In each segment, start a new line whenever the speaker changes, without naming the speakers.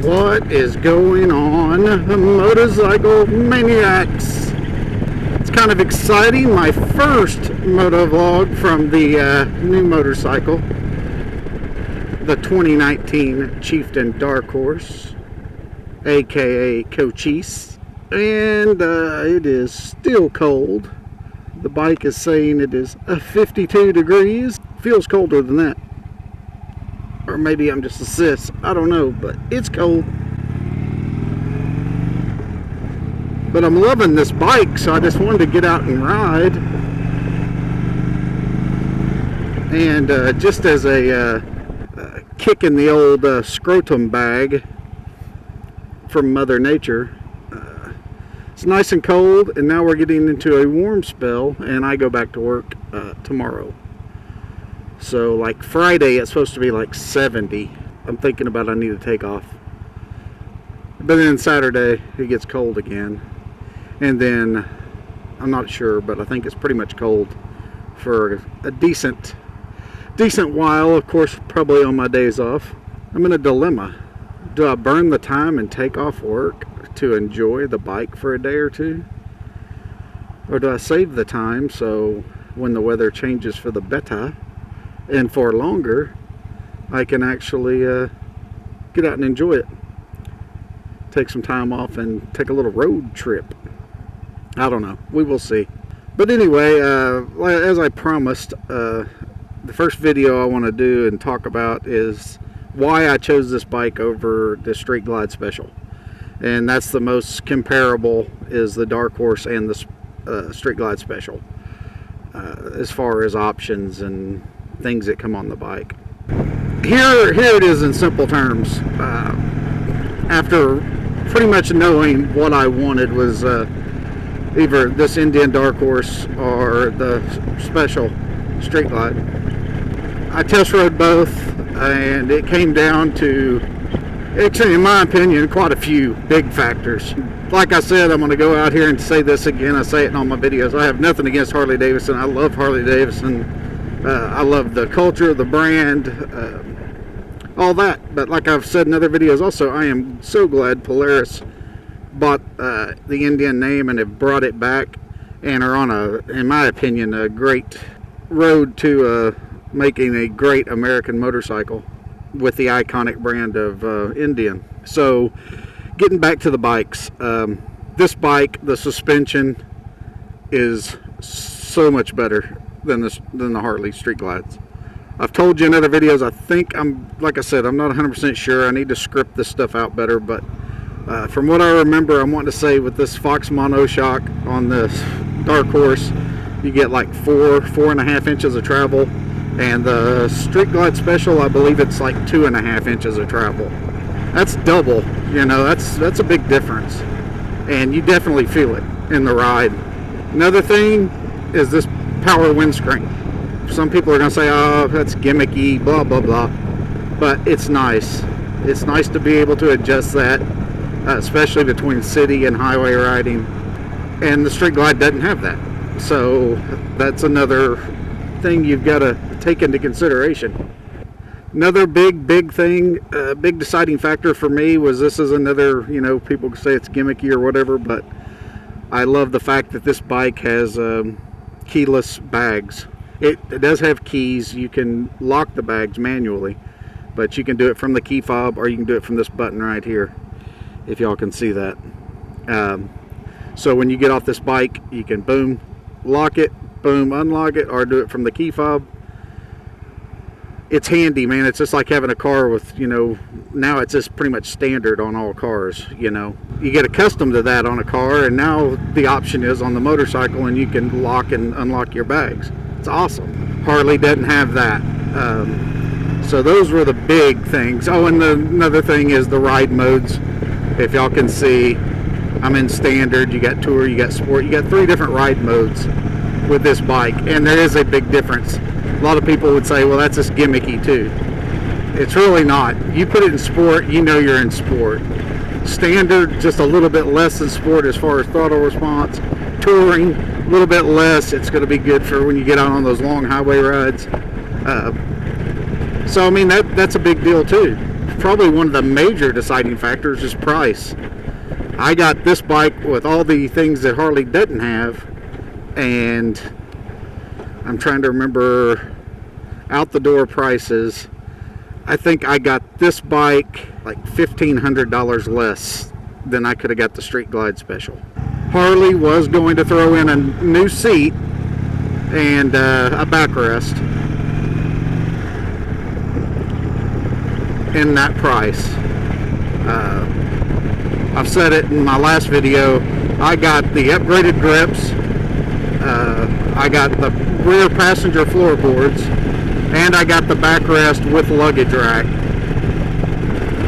What is going on, motorcycle maniacs? It's kind of exciting. My first moto vlog from the new motorcycle, the 2019 Chieftain Dark Horse, aka Cochise, and it is still cold. The bike is saying it is 52 degrees. Feels colder than that. Or maybe I'm just a sis. I don't know, but it's cold. But I'm loving this bike, so I just wanted to get out and ride. And just as a kick in the old scrotum bag from Mother Nature, it's nice and cold, and now we're getting into a warm spell, and I go back to work tomorrow. So like Friday it's supposed to be like 70. I'm thinking about I need to take off. But then Saturday it gets cold again. And then I'm not sure, but I think it's pretty much cold for a decent while. Of course, probably on my days off. I'm in a dilemma. Do I burn the time and take off work to enjoy the bike for a day or two? Or do I save the time so when the weather changes for the better and for longer, I can actually get out and enjoy it. Take some time off and take a little road trip. I don't know. We will see. But anyway, as I promised, the first video I want to do and talk about is why I chose this bike over the Street Glide Special. And that's the most comparable, is the Dark Horse and the Street Glide Special, as far as options and things that come on the bike. Here it is in simple terms. After pretty much knowing what I wanted was either this Indian Dark Horse or the Special Street Glide. I test rode both, and it came down to, actually, in my opinion, quite a few big factors. Like I said, I'm going to go out here and say this again. I say it in all my videos. I have nothing against Harley Davidson. I love Harley Davidson. I love the culture, the brand, all that. But like I've said in other videos also, I am so glad Polaris bought the Indian name and have brought it back and are on in my opinion, a great road to making a great American motorcycle with the iconic brand of Indian. So getting back to the bikes, this bike, the suspension is so much better than the Harley Street Glides. I've told you in other videos, I think like I said, I'm not 100% sure. I need to script this stuff out better, but from what I remember, I'm wanting to say with this Fox monoshock on this Dark Horse, you get like 4.5 inches of travel, and the Street Glide Special, I believe it's like 2.5 inches of travel. That's double, you know, that's a big difference, and you definitely feel it in the ride. Another thing is this power windscreen. Some people are going to say, oh, that's gimmicky, blah blah blah, but it's nice. It's nice to be able to adjust that, especially between city and highway riding, and the Street Glide doesn't have that. So that's another thing you've got to take into consideration. Another big thing, big deciding factor for me was, this is another, you know, people say it's gimmicky or whatever, but I love the fact that this bike has keyless bags. It does have keys. You can lock the bags manually, but you can do it from the key fob, or you can do it from this button right here, if y'all can see that. So when you get off this bike, you can boom, lock it, boom, unlock it, or do it from the key fob. It's handy, man. It's just like having a car with, you know, now it's just pretty much standard on all cars, you know. You get accustomed to that on a car, and now the option is on the motorcycle, and you can lock and unlock your bags. It's awesome. Harley doesn't have that. So those were the big things. Oh, and another thing is the ride modes. If y'all can see, I'm in standard, you got tour, you got sport, you got 3 different ride modes with this bike, and there is a big difference. A lot of people would say, well, that's just gimmicky too. It's really not. You put it in sport, you know you're in sport. Standard, just a little bit less than sport as far as throttle response. Touring, a little bit less. It's going to be good for when you get out on those long highway rides. So I mean, that's a big deal too. probably one of the major deciding factors is price. I got this bike with all the things that Harley doesn't have, and I'm trying to remember out the door prices. I think I got this bike like $1,500 less than I could have got the Street Glide Special. Harley was going to throw in a new seat and a backrest in that price. I've said it in my last video, I got the upgraded grips, I got the rear passenger floorboards, and I got the backrest with luggage rack.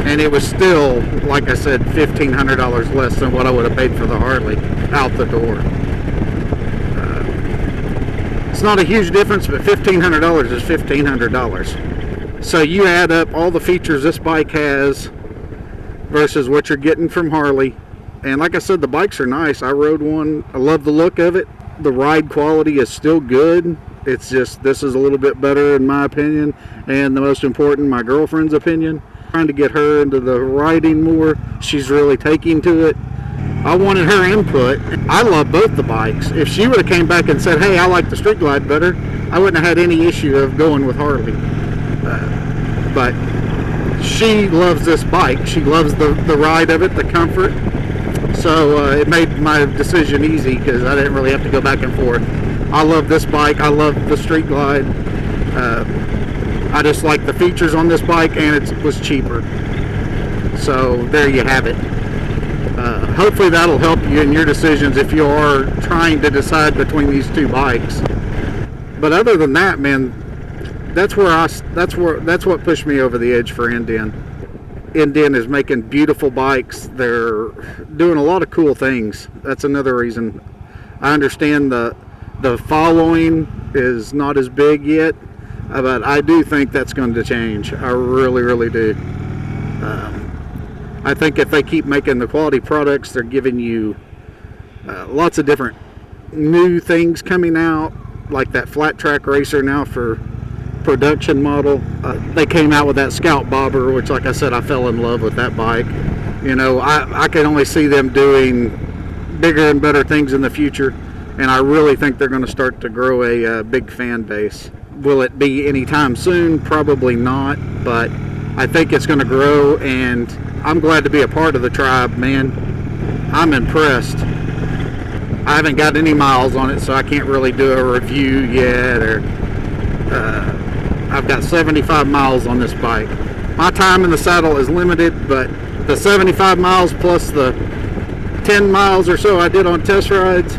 And it was still, like I said, $1,500 less than what I would have paid for the Harley out the door. It's not a huge difference, but $1,500 is $1,500. So you add up all the features this bike has versus what you're getting from Harley. And like I said, the bikes are nice. I rode one. I love the look of it. The ride quality is still good. It's just, this is a little bit better in my opinion, and the most important, my girlfriend's opinion. Trying to get her into the riding more. She's really taking to it. I wanted her input. I love both the bikes. If she would have came back and said, hey, I like the Street Glide better, I wouldn't have had any issue of going with Harley. But she loves this bike. She loves the ride of it, the comfort. So it made my decision easy because I didn't really have to go back and forth. I love this bike. I love the Street Glide. I just like the features on this bike, and it was cheaper. So there you have it. Hopefully that'll help you in your decisions if you are trying to decide between these two bikes. But other than that, man, that's what pushed me over the edge for Indian. Indian is making beautiful bikes. They're doing a lot of cool things. That's another reason. I understand the following is not as big yet, but I do think that's going to change. I really, really do. I think if they keep making the quality products, they're giving you lots of different new things coming out, like that flat track racer now for production model. They came out with that Scout Bobber, which, like I said, I fell in love with that bike. You know, I can only see them doing bigger and better things in the future, and I really think they're going to start to grow a big fan base. Will it be anytime soon? Probably not, but I think it's going to grow, and I'm glad to be a part of the tribe, man. I'm impressed. I haven't got any miles on it, so I can't really do a review yet. I've got 75 miles on this bike. My time in the saddle is limited, but the 75 miles plus the 10 miles or so I did on test rides,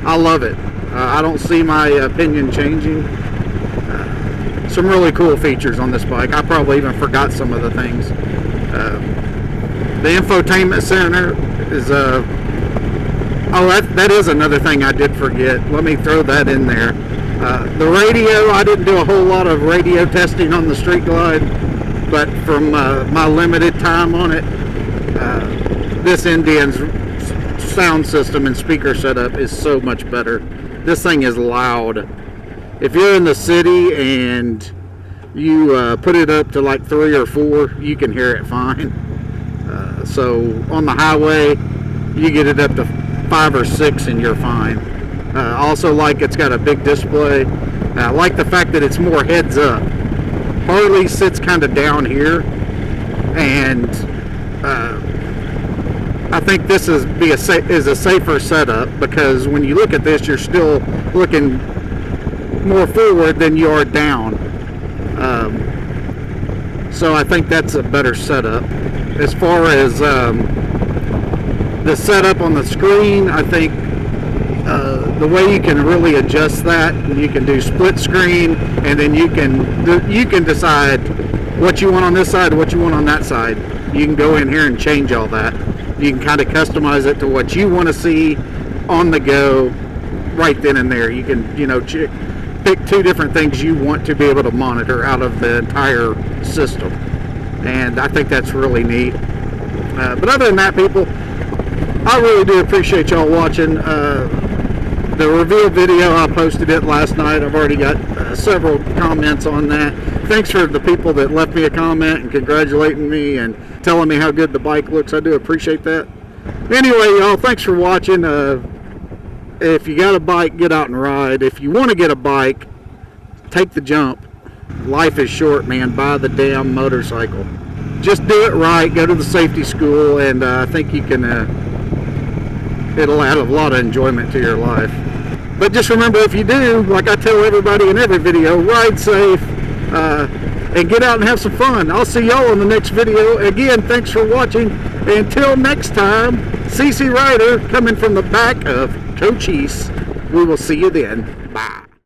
I love it. I don't see my opinion changing. Some really cool features on this bike. I probably even forgot some of the things. The Infotainment Center is that is another thing I did forget. Let me throw that in there. The radio, I didn't do a whole lot of radio testing on the Street Glide, but from my limited time on it, this Indian's sound system and speaker setup is so much better. This thing is loud. If you're in the city and you put it up to like 3 or 4, you can hear it fine. So on the highway, you get it up to 5 or 6 and you're fine. Also, like, it's got a big display. I like the fact that it's more heads up. Harley sits kind of down here, and I think this is a safer setup, because when you look at this, you're still looking more forward than you are down. So I think that's a better setup. As far as the setup on the screen, I think the way you can really adjust that, you can do split screen, and then you can decide what you want on this side, what you want on that side. You can go in here and change all that. You can kind of customize it to what you want to see on the go right then and there. You can, you know, pick 2 different things you want to be able to monitor out of the entire system, and I think that's really neat. But other than that, people, I really do appreciate y'all watching. The reveal video, I posted it last night. I've already got several comments on that. thanks for the people that left me a comment and congratulating me and telling me how good the bike looks. I do appreciate that. Anyway, y'all, thanks for watching. If you got a bike, get out and ride. If you want to get a bike, take the jump. Life is short, man. Buy the damn motorcycle. Just do it right. Go to the safety school, and I think you can. It'll add a lot of enjoyment to your life. But just remember, if you do, like I tell everybody in every video, ride safe and get out and have some fun. I'll see y'all on the next video. Again, thanks for watching. Until next time, CC Rider coming from the back of Cochise. We will see you then. Bye.